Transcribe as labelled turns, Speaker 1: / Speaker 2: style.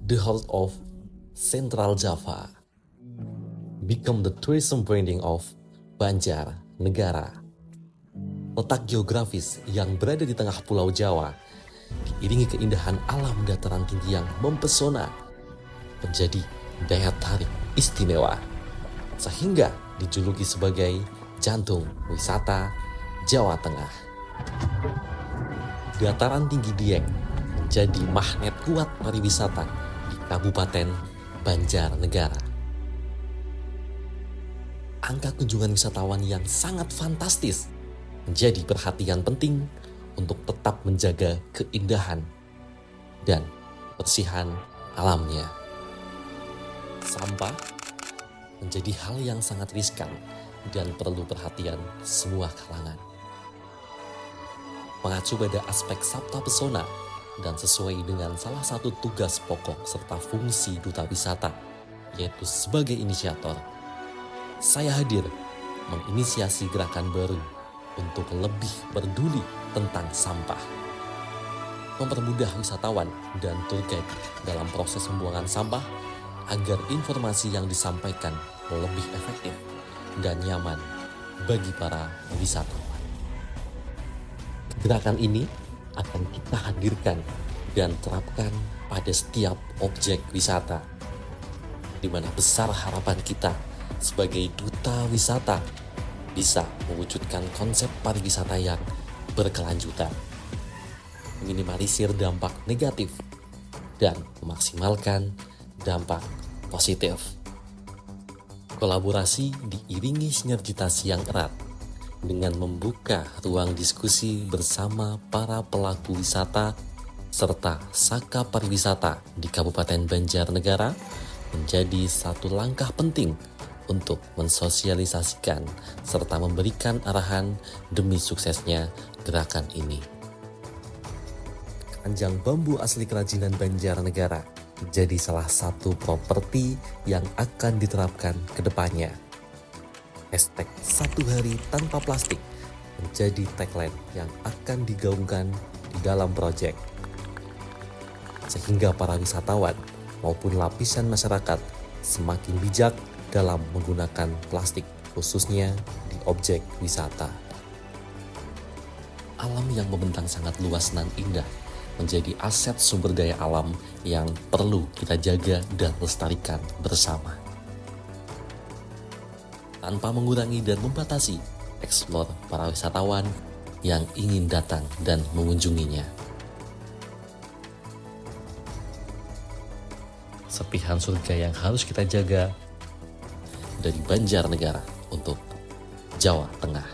Speaker 1: the heart of Central Java, become the tourism branding of Banjarnegara. Letak geografis yang berada di tengah Pulau Jawa, diiringi keindahan alam dataran tinggi yang mempesona, menjadi daya tarik istimewa, sehingga dijuluki sebagai jantung wisata Jawa Tengah. Dataran tinggi Dieng menjadi magnet kuat pariwisata di Kabupaten Banjarnegara. Angka kunjungan wisatawan yang sangat fantastis menjadi perhatian penting untuk tetap menjaga keindahan dan kebersihan alamnya. Sampah menjadi hal yang sangat riskan dan perlu perhatian semua kalangan. Mengacu pada aspek sabta pesona dan sesuai dengan salah satu tugas pokok serta fungsi duta wisata, yaitu sebagai inisiator, saya hadir menginisiasi gerakan baru untuk lebih peduli tentang sampah, mempermudah wisatawan dan tour guide dalam proses pembuangan sampah agar informasi yang disampaikan lebih efektif dan nyaman bagi para wisatawan. Gerakan ini akan kita hadirkan dan terapkan pada setiap objek wisata, di mana besar harapan kita sebagai duta wisata bisa mewujudkan konsep pariwisata yang berkelanjutan, meminimalisir dampak negatif, dan memaksimalkan dampak positif. Kolaborasi diiringi sinergitas yang erat dengan membuka ruang diskusi bersama para pelaku wisata serta saka pariwisata di Kabupaten Banjarnegara menjadi satu langkah penting untuk mensosialisasikan serta memberikan arahan demi suksesnya gerakan ini. Keranjang bambu asli kerajinan Banjarnegara jadi salah satu properti yang akan diterapkan ke depannya. Hashtag 1 hari tanpa plastik menjadi tagline yang akan digaungkan di dalam proyek, sehingga para wisatawan maupun lapisan masyarakat semakin bijak dalam menggunakan plastik, khususnya di objek wisata. Alam yang membentang sangat luas dan indah menjadi aset sumber daya alam yang perlu kita jaga dan lestarikan bersama, tanpa mengurangi dan membatasi eksplor para wisatawan yang ingin datang dan mengunjunginya. Serpihan surga yang harus kita jaga dari Banjarnegara untuk Jawa Tengah.